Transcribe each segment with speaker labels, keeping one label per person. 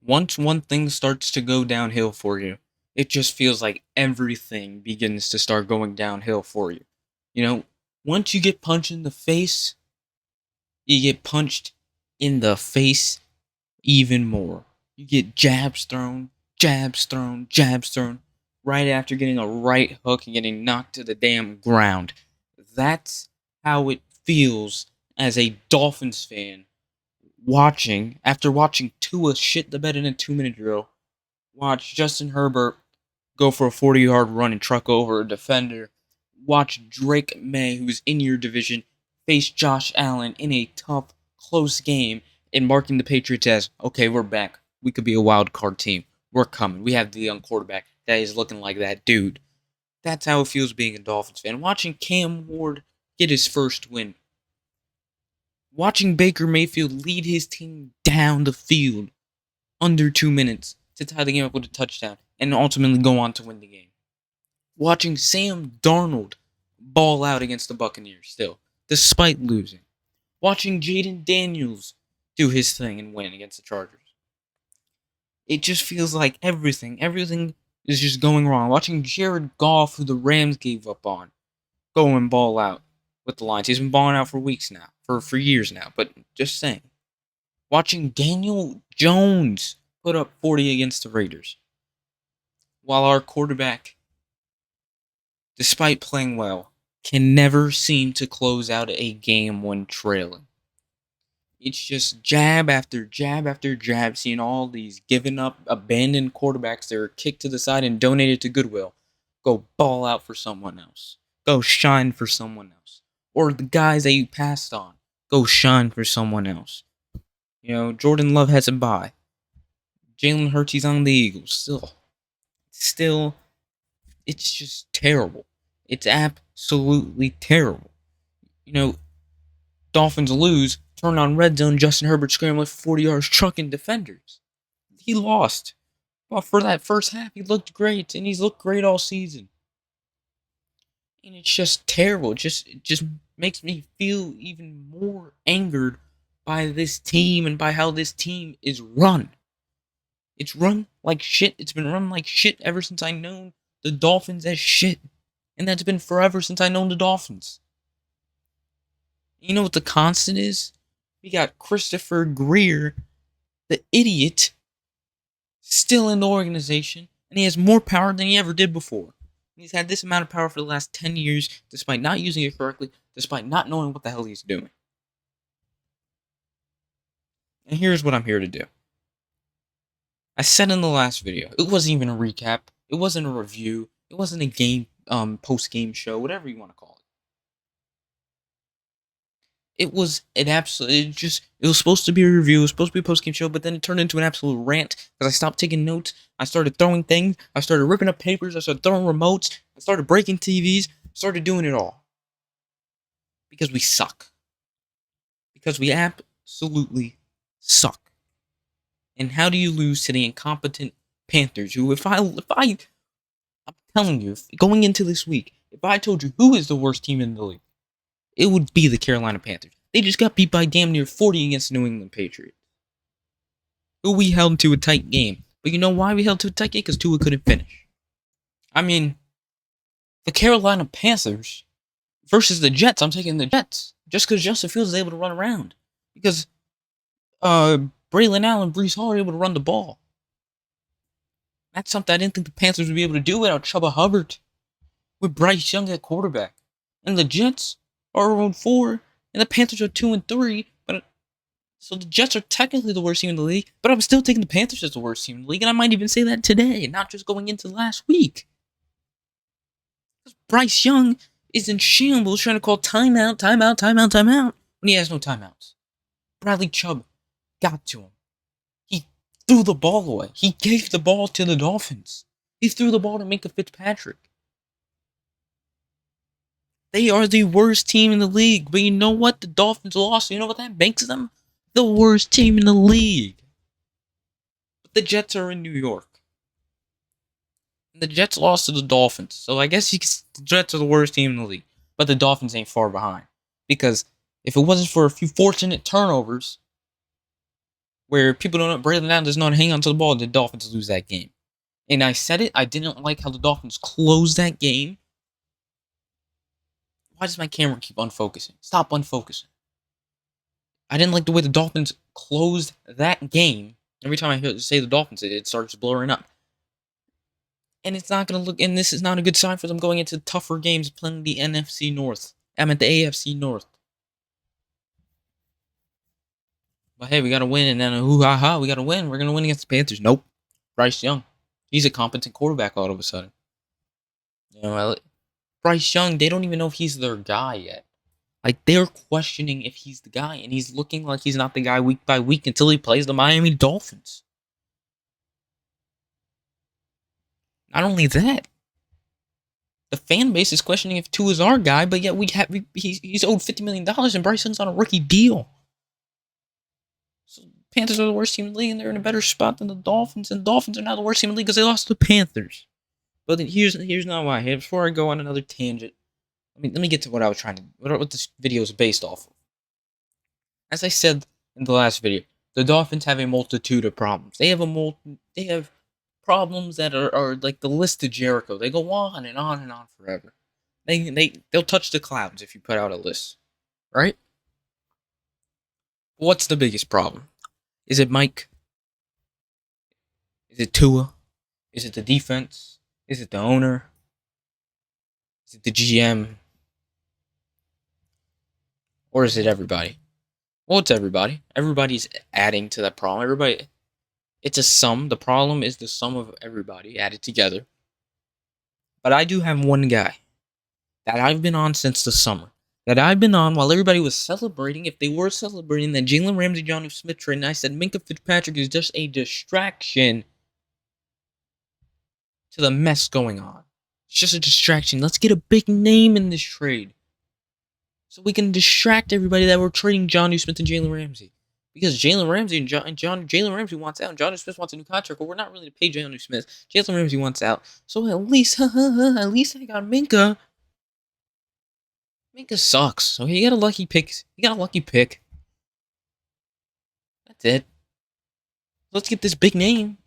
Speaker 1: Once one thing starts to go downhill for you, it just feels like everything begins to start going downhill for you. You know, once you get punched in the face, you get punched in the face even more. You get jabs thrown, jabs thrown, jabs thrown, right after getting a right hook and getting knocked to the damn ground. That's how it feels as a Dolphins fan after watching Tua shit the bed in a 2-minute drill. Watch Justin Herbert go for a 40-yard run and truck over a defender. Watch Drake May, who's in your division, face Josh Allen in a tough, close game and marking the Patriots as, okay, we're back. We could be a wild card team. We're coming. We have the young quarterback that is looking like that dude. That's how it feels being a Dolphins fan. Watching Cam Ward get his first win. Watching Baker Mayfield lead his team down the field under 2 minutes to tie the game up with a touchdown and ultimately go on to win the game. Watching Sam Darnold ball out against the Buccaneers still, despite losing. Watching Jaden Daniels do his thing and win against the Chargers. It just feels like everything is just going wrong. Watching Jared Goff, who the Rams gave up on, go and ball out with the Lions. He's been balling out for weeks now, for years now, but just saying. Watching Daniel Jones put up 40 against the Raiders. While our quarterback, despite playing well, can never seem to close out a game when trailing. It's just jab after jab after jab, seeing all these given up, abandoned quarterbacks that are kicked to the side and donated to Goodwill go ball out for someone else. Go shine for someone else. Or the guys that you passed on, go shine for someone else. You know, Jordan Love has a bye. Jalen Hurts, he's on the Eagles. Still, it's just terrible. It's absolutely terrible. You know, Dolphins lose, turn on red zone, Justin Herbert scrambling for 40 yards, trucking defenders. He lost. But for that first half, he looked great, and he's looked great all season. And it's just terrible. It just makes me feel even more angered by this team and by how this team is run. It's run like shit. It's been run like shit ever since I known the Dolphins as shit. And that's been forever since I known the Dolphins. You know what the constant is? We got Christopher Grier, the idiot, still in the organization, and he has more power than he ever did before. He's had this amount of power for the last 10 years, despite not using it correctly, despite not knowing what the hell he's doing. And here's what I'm here to do. I said in the last video, it wasn't even a recap, it wasn't a review, it wasn't a game, post-game show, whatever you want to call it. It was an absolute, it was supposed to be a review, it was supposed to be a post-game show, but then it turned into an absolute rant, because I stopped taking notes, I started throwing things, I started ripping up papers, I started throwing remotes, I started breaking TVs, started doing it all. Because we suck. Because we absolutely suck. And how do you lose to the incompetent Panthers, who I'm telling you, going into this week, if I told you who is the worst team in the league, it would be the Carolina Panthers. They just got beat by damn near 40 against the New England Patriots, who we held to a tight game. But you know why we held to a tight game? Because Tua couldn't finish. I mean, the Carolina Panthers versus the Jets, I'm taking the Jets. Just because Justin Fields is able to run around. Because Braylon Allen and Breece Hall are able to run the ball. That's something I didn't think the Panthers would be able to do without Chuba Hubbard. With Bryce Young at quarterback. And the Jets are 0-4, and the Panthers are 2-3. So the Jets are technically the worst team in the league, but I'm still taking the Panthers as the worst team in the league, and I might even say that today, not just going into last week. Because Bryce Young is in shambles trying to call timeout, when he has no timeouts. Bradley Chubb got to him. He threw the ball away. He gave the ball to the Dolphins. He threw the ball to Minka Fitzpatrick. They are the worst team in the league. But you know what? The Dolphins lost. You know what that makes them? The worst team in the league. But the Jets are in New York. And the Jets lost to the Dolphins. So I guess the Jets are the worst team in the league. But the Dolphins ain't far behind. Because if it wasn't for a few fortunate turnovers, where people don't Braylon Allen does not hang on to the ball, the Dolphins lose that game. And I said it, I didn't like how the Dolphins closed that game. Why does my camera keep unfocusing? Stop unfocusing. I didn't like the way the Dolphins closed that game. Every time I say the Dolphins, it starts blurring up. And it's not going to look, and this is not a good sign for them going into tougher games playing the NFC North. I meant the AFC North. But hey, we got to win, and then hoo-ha-ha, we got to win. We're going to win against the Panthers. Nope. Bryce Young. He's a competent quarterback all of a sudden. You know, Bryce Young, they don't even know if he's their guy yet. Like, they're questioning if he's the guy, and he's looking like he's not the guy week by week until he plays the Miami Dolphins. Not only that, the fan base is questioning if Tua is our guy, but yet he's owed $50 million, and Bryce Young's on a rookie deal. So Panthers are the worst team in the league, and they're in a better spot than the Dolphins, and the Dolphins are now the worst team in the league because they lost to the Panthers. But here's not why. Before I go on another tangent, let me get to what I was trying to, what this video is based off of. As I said in the last video, the Dolphins have a multitude of problems. They have problems that are like the list of Jericho. They go on and on and on forever. They'll touch the clouds if you put out a list, right? What's the biggest problem? Is it Mike? Is it Tua? Is it the defense? Is it the owner? Is it the GM? Or is it everybody? Well, it's everybody. Everybody's adding to that problem. It's a sum. The problem is the sum of everybody added together. But I do have one guy that I've been on since the summer. That I've been on while everybody was celebrating, if they were celebrating, that Jalen Ramsey, Jonnu Smith trade, and I said Minkah Fitzpatrick is just a distraction to the mess going on. It's just a distraction. Let's get a big name in this trade, so we can distract everybody that we're trading Jonnu Smith and Jalen Ramsey. Because Jalen Ramsey and Jalen Ramsey wants out, and Jonnu Smith wants a new contract, but we're not really to pay Jonnu Smith. Jalen Ramsey wants out. So at least I got Minkah. Minkah sucks. So he got a lucky pick. That's it. Let's get this big name.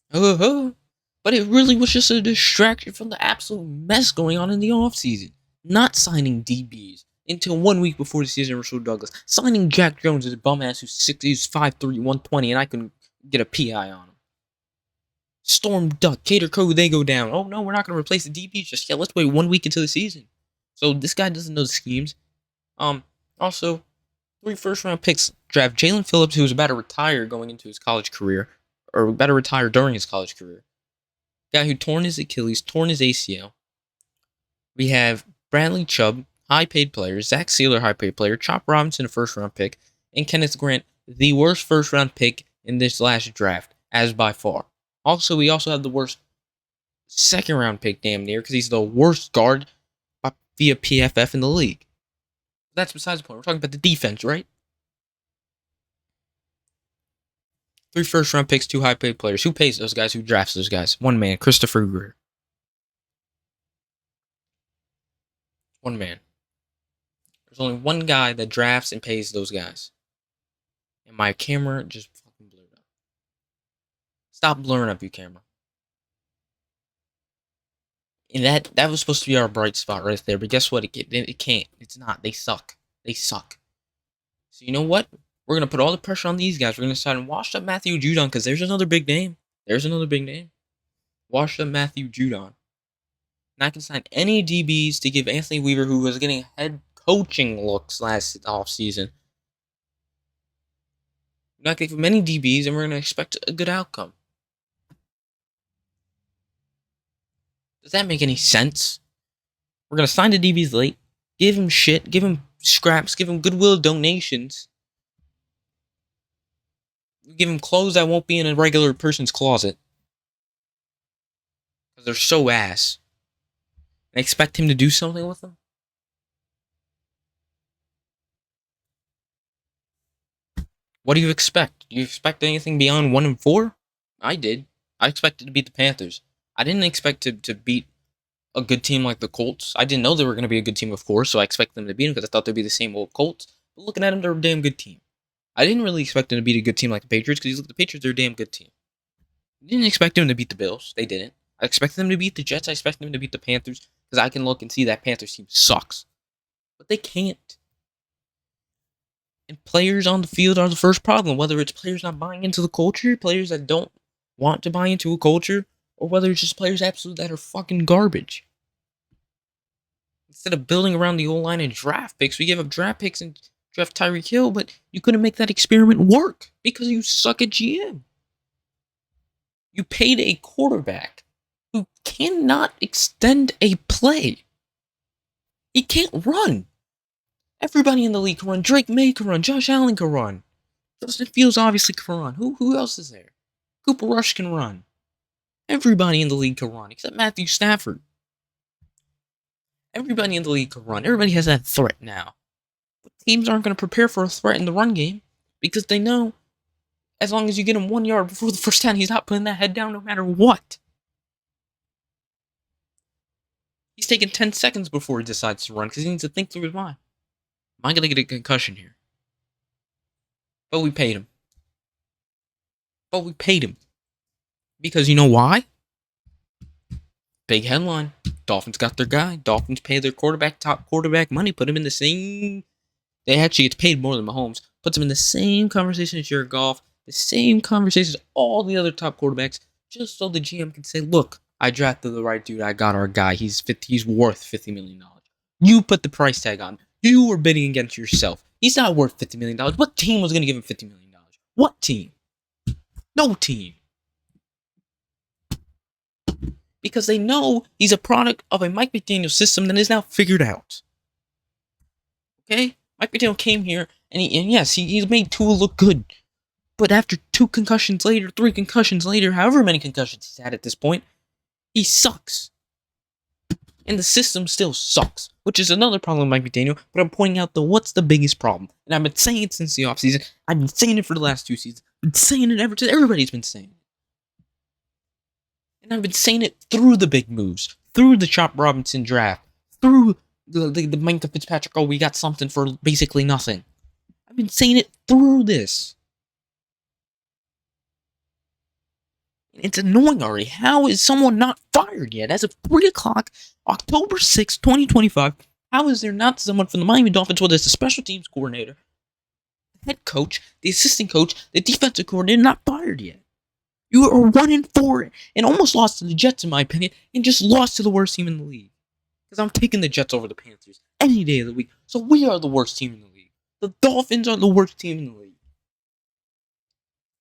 Speaker 1: But it really was just a distraction from the absolute mess going on in the offseason. Not signing DBs until 1 week before the season, Rasul Douglas. Signing Jack Jones, his bum ass who's 5'3", 120, and I can get a PI on him. Storm Duck, Cater Code, they go down. Oh no, we're not going to replace the DBs just yet. Let's wait 1 week into the season. So this guy doesn't know the schemes. Also, 3 first-round picks draft Jalen Phillips, who was about to retire going into his college career, or about to retire during his college career. Guy who torn his Achilles, torn his ACL. We have Bradley Chubb, high-paid player, Zach Sealer, high-paid player, Chop Robinson, a first-round pick, and Kenneth Grant, the worst first-round pick in this last draft, as by far. Also, we also have the worst second-round pick, damn near, because he's the worst guard via PFF in the league. That's besides the point. We're talking about the defense, right? 3 first-round picks, 2 high-paid players. Who pays those guys? Who drafts those guys? One man, Christopher Grier. One man. There's only one guy that drafts and pays those guys. And my camera just fucking blurred up. Stop blurring up, you camera. And that was supposed to be our bright spot right there. But guess what? It can't. It's not. They suck. So you know what? We're going to put all the pressure on these guys. We're going to decide and wash up Matthew Judon, because there's another big name. Wash up Matthew Judon. And I can sign any DBs to give Anthony Weaver, who was getting head coaching looks last offseason. We're not going to give him any DBs, and we're going to expect a good outcome. Does that make any sense? We're going to sign the DBs late, give him shit, give him scraps, give him goodwill donations. Give him clothes that won't be in a regular person's closet. Because they're so ass. And expect him to do something with them? What do you expect? Do you expect anything beyond 1-4? I did. I expected to beat the Panthers. I didn't expect to beat a good team like the Colts. I didn't know they were going to be a good team, of course, so I expected them to beat them because I thought they'd be the same old Colts. But looking at them, they're a damn good team. I didn't really expect them to beat a good team like the Patriots because the Patriots are a damn good team. I didn't expect them to beat the Bills. They didn't. I expected them to beat the Jets. I expected them to beat the Panthers because I can look and see that Panthers team sucks. But they can't. And players on the field are the first problem, whether it's players not buying into the culture, players that don't want to buy into a culture, or whether it's just players absolutely that are fucking garbage. Instead of building around the O-line and draft picks, we give up draft picks and draft Tyreek Hill, but you couldn't make that experiment work because you suck at GM. You paid a quarterback who cannot extend a play. He can't run. Everybody in the league can run. Drake May can run. Josh Allen can run. Justin Fields obviously can run. Who else is there? Cooper Rush can run. Everybody in the league can run except Matthew Stafford. Everybody in the league can run. Everybody has that threat now. But teams aren't going to prepare for a threat in the run game because they know as long as you get him 1 yard before the first down, he's not putting that head down no matter what. He's taking 10 seconds before he decides to run because he needs to think through his mind. Am I going to get a concussion here? But we paid him. Because you know why? Big headline. Dolphins got their guy. Dolphins pay their top quarterback money. Put him in the same... They actually get paid more than Mahomes. Puts him in the same conversation as Jared Goff. The same conversation as all the other top quarterbacks. Just so the GM can say, look, I drafted the right dude. I got our guy. He's worth $50 million. You put the price tag on. You were bidding against yourself. He's not worth $50 million. What team was going to give him $50 million? What team? No team. Because they know he's a product of a Mike McDaniel system that is now figured out. Okay? Mike McDaniel came here, and yes, he's made Tua look good. But after 2 concussions later, 3 concussions later, however many concussions he's had at this point, he sucks. And the system still sucks, which is another problem with Mike McDaniel, but I'm pointing out, though, what's the biggest problem? And I've been saying it since the offseason. I've been saying it for the last 2 seasons. I've been saying it ever since. Everybody's been saying it. And I've been saying it through the big moves, through the Chop Robinson draft, through the Minka Fitzpatrick, oh, we got something for basically nothing. I've been saying it through this. It's annoying already. How is someone not fired yet? As of 3 o'clock, October 6, 2025, how is there not someone from the Miami Dolphins, whether it's the special teams coordinator, the head coach, the assistant coach, the defensive coordinator, not fired yet? You are 1-4 and almost lost to the Jets, in my opinion, and just lost to the worst team in the league. Because I'm taking the Jets over the Panthers any day of the week. So we are the worst team in the league. The Dolphins are the worst team in the league.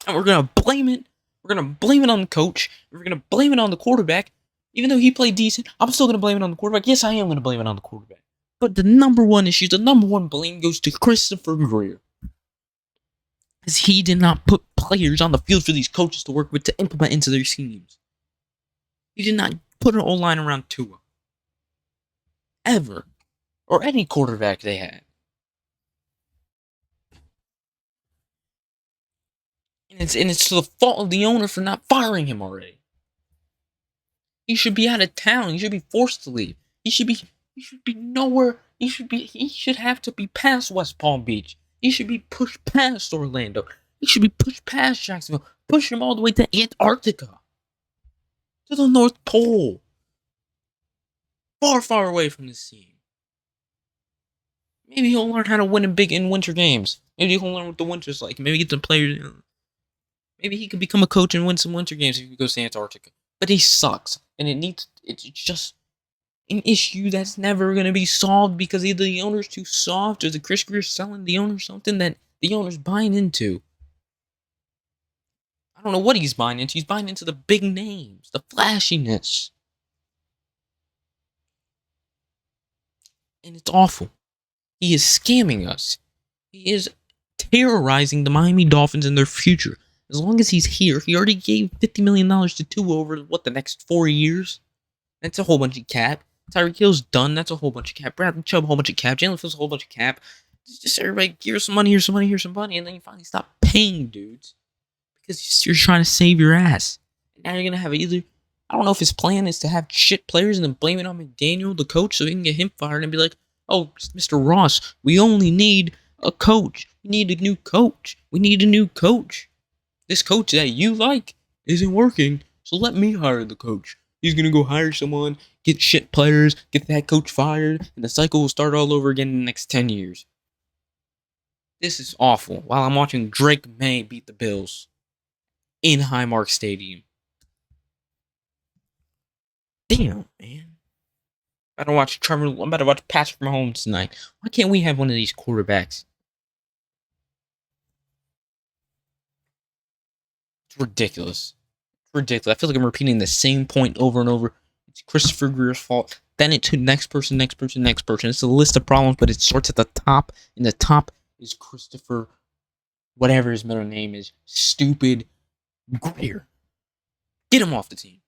Speaker 1: And we're going to blame it. We're going to blame it on the coach. We're going to blame it on the quarterback. Even though he played decent, I'm still going to blame it on the quarterback. Yes, I am going to blame it on the quarterback. But the number one issue, the number one blame goes to Christopher Grier. Because he did not put players on the field for these coaches to work with to implement into their schemes. He did not put an O-line around Tua. Ever. Or any quarterback they had. And it's to the fault of the owner for not firing him already. He should be out of town. He should be forced to leave. He should be nowhere. He should have to be past West Palm Beach. He should be pushed past Orlando. He should be pushed past Jacksonville. Push him all the way to Antarctica. To the North Pole. Far, far away from the scene. Maybe he'll learn how to win in winter games. Maybe he'll learn what the winter's like. Maybe get the players. Maybe he could become a coach and win some winter games if he goes to Antarctica. But he sucks. And it's just an issue that's never going to be solved because either the owner's too soft or the Chris Grier selling the owner something that the owner's buying into. I don't know what he's buying into. He's buying into the big names, the flashiness. And it's awful. He is scamming us. He is terrorizing the Miami Dolphins and their future. As long as he's here, he already gave $50 million to Tua over, the next 4 years? That's a whole bunch of cap. Tyreek Hill's done. That's a whole bunch of cap. Bradley Chubb, a whole bunch of cap. Jalen Fields, a whole bunch of cap. Just everybody, here's some money, here's some money, here's some money, and then you finally stop paying dudes. Because you're trying to save your ass. And now you're going to have either... I don't know if his plan is to have shit players and then blame it on McDaniel, the coach, so he can get him fired and be like, oh, Mr. Ross, we only need A coach. We need a new coach. We need a new coach. This coach that you like isn't working, so let me hire the coach. He's gonna go hire someone, get shit players, get that coach fired, and the cycle will start all over again in the next 10 years. This is awful. While I'm watching Drake May beat the Bills in Highmark Stadium. Damn, man. I'm about to watch Patrick Mahomes tonight. Why can't we have one of these quarterbacks? It's ridiculous. It's ridiculous. I feel like I'm repeating the same point over and over. It's Christopher Grier's fault. Then it's to next person. It's a list of problems, but it starts at the top. And the top is Christopher, whatever his middle name is, stupid Grier. Get him off the team.